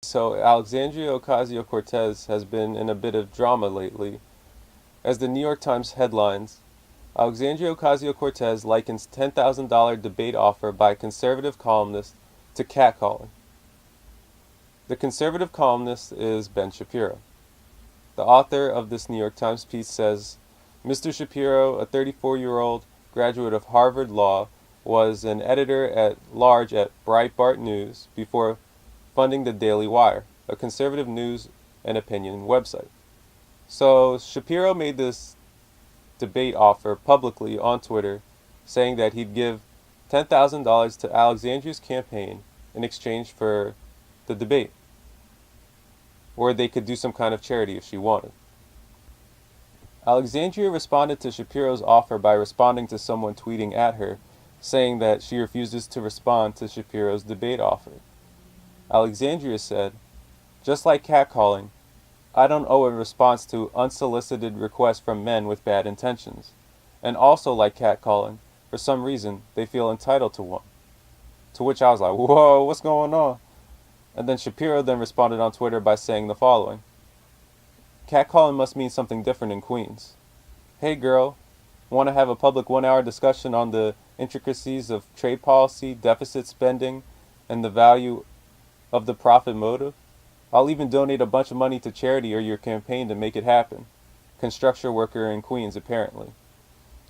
So Alexandria Ocasio Cortez has been in a bit of drama lately. As the New York Times headlines, Alexandria Ocasio Cortez likens $10,000 debate offer by conservative columnist to catcalling. The conservative columnist is Ben Shapiro. The author of this New York Times piece says Mr. Shapiro, a 34-year-old graduate of Harvard Law, was an editor at large at Breitbart News before funding the Daily Wire, a conservative news and opinion website. So Shapiro made this debate offer publicly on Twitter, saying that he'd give $10,000 to Alexandria's campaign in exchange for the debate, or they could do some kind of charity if she wanted. Alexandria responded to Shapiro's offer by responding to someone tweeting at her, saying that she refuses to respond to Shapiro's debate offer. Alexandria said, "Just like catcalling, I don't owe a response to unsolicited requests from men with bad intentions. And also like catcalling, for some reason, they feel entitled to one." To which I was like, whoa, what's going on? And then Shapiro then responded on Twitter by saying the following: "Catcalling must mean something different in Queens. Hey girl, want to have a public 1 hour discussion on the intricacies of trade policy, deficit spending, and the value of the profit motive? I'll even donate a bunch of money to charity or your campaign to make it happen." Construction worker in Queens, apparently.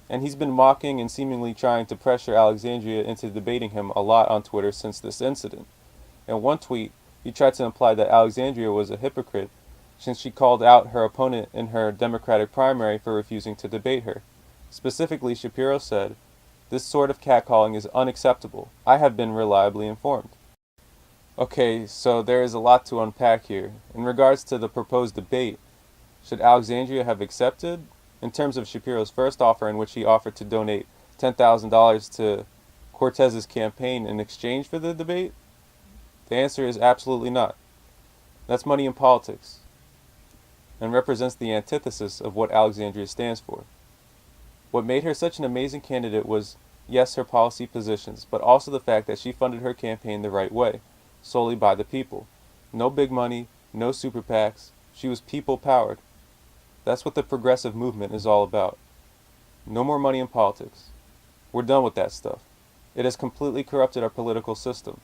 And he's been mocking and seemingly trying to pressure Alexandria into debating him a lot on Twitter since this incident. In one tweet, he tried to imply that Alexandria was a hypocrite since she called out her opponent in her Democratic primary for refusing to debate her. Specifically, Shapiro said, "This sort of catcalling is unacceptable. I have been reliably informed." Okay, so there is a lot to unpack here. In regards to the proposed debate, should Alexandria have accepted? In terms of Shapiro's first offer, in which he offered to donate $10,000 to Cortez's campaign in exchange for the debate, the answer is absolutely not. That's money in politics, and represents the antithesis of what Alexandria stands for. What made her such an amazing candidate was, yes, her policy positions, but also the fact that she funded her campaign the right way, solely by the people. No big money, no super PACs. She was people-powered. That's what the progressive movement is all about. No more money in politics. We're done with that stuff. It has completely corrupted our political system.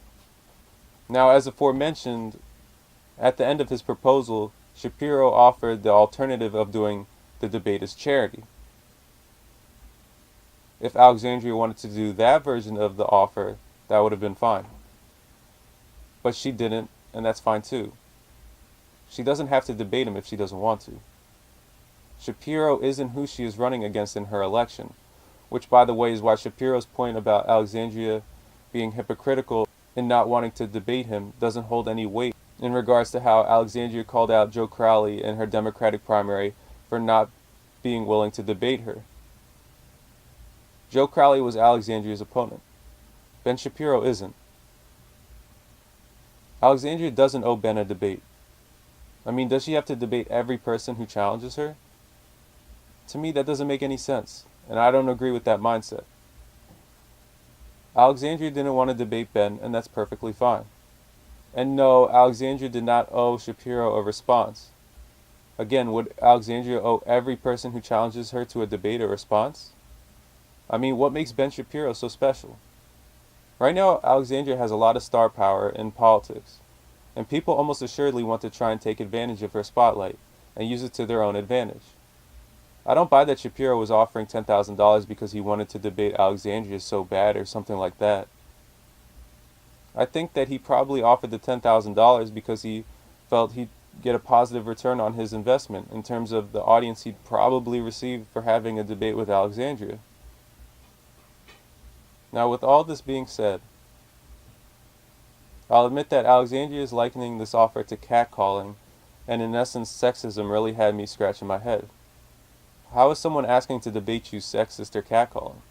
Now, as aforementioned, at the end of his proposal, Shapiro offered the alternative of doing the debate as charity. If Alexandria wanted to do that version of the offer, that would have been fine. But she didn't, and that's fine too. She doesn't have to debate him if she doesn't want to. Shapiro isn't who she is running against in her election, which, by the way, is why Shapiro's point about Alexandria being hypocritical in not wanting to debate him doesn't hold any weight in regards to how Alexandria called out Joe Crowley in her Democratic primary for not being willing to debate her. Joe Crowley was Alexandria's opponent. Ben Shapiro isn't. Alexandria doesn't owe Ben a debate. I mean, does she have to debate every person who challenges her? To me, that doesn't make any sense, and I don't agree with that mindset. Alexandria didn't want to debate Ben, and that's perfectly fine. And no, Alexandria did not owe Shapiro a response. Again, would Alexandria owe every person who challenges her to a debate a response? I mean, what makes Ben Shapiro so special? Right now, Alexandria has a lot of star power in politics, and people almost assuredly want to try and take advantage of her spotlight and use it to their own advantage. I don't buy that Shapiro was offering $10,000 because he wanted to debate Alexandria so bad or something like that. I think that he probably offered the $10,000 because he felt he'd get a positive return on his investment in terms of the audience he'd probably receive for having a debate with Alexandria. Now, with all this being said, I'll admit that Alexandria is likening this offer to catcalling, and in essence, sexism really had me scratching my head. How is someone asking to debate you sexist or catcalling?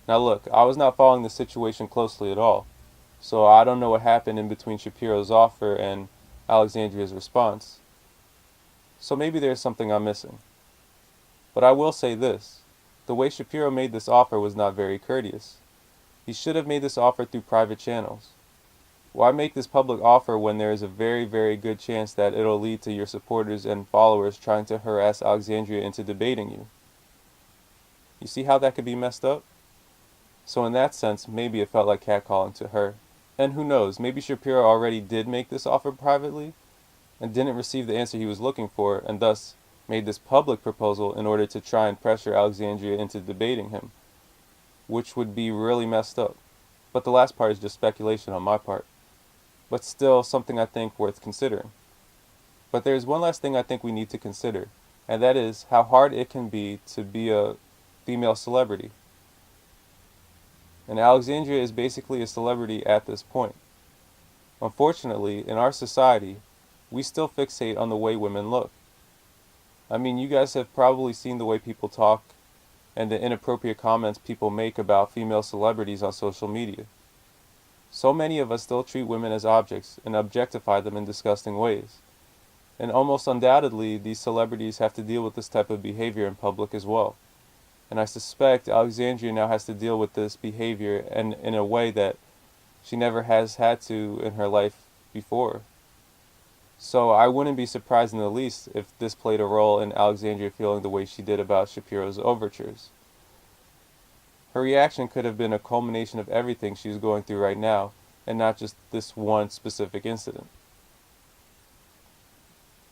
Now look, I was not following the situation closely at all, so I don't know what happened in between Shapiro's offer and Alexandria's response. So maybe there's something I'm missing. But I will say this: the way Shapiro made this offer was not very courteous. He should have made this offer through private channels. Why make this public offer when there is a very, very good chance that it'll lead to your supporters and followers trying to harass Alexandria into debating you? You see how that could be messed up? So in that sense, maybe it felt like catcalling to her. And who knows, maybe Shapiro already did make this offer privately and didn't receive the answer he was looking for, and thus made this public proposal in order to try and pressure Alexandria into debating him, which would be really messed up. But the last part is just speculation on my part. But still something I think worth considering. But there's one last thing I think we need to consider, and that is how hard it can be to be a female celebrity. And Alexandria is basically a celebrity at this point. Unfortunately, in our society, we still fixate on the way women look. I mean, you guys have probably seen the way people talk and the inappropriate comments people make about female celebrities on social media. So many of us still treat women as objects and objectify them in disgusting ways. And almost undoubtedly, these celebrities have to deal with this type of behavior in public as well. And I suspect Alexandria now has to deal with this behavior and in a way that she never has had to in her life before. So I wouldn't be surprised in the least if this played a role in Alexandria feeling the way she did about Shapiro's overtures. Her reaction could have been a culmination of everything she's going through right now, and not just this one specific incident.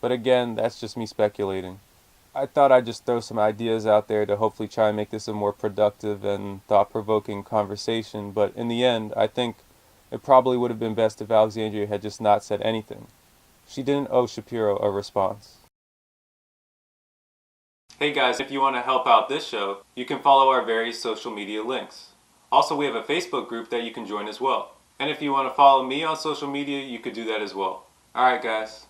But again, that's just me speculating. I thought I'd just throw some ideas out there to hopefully try and make this a more productive and thought-provoking conversation, but in the end, I think it probably would have been best if Alexandria had just not said anything. She didn't owe Shapiro a response. Hey guys, if you want to help out this show, you can follow our various social media links. Also, we have a Facebook group that you can join as well. And if you want to follow me on social media, you could do that as well. Alright guys.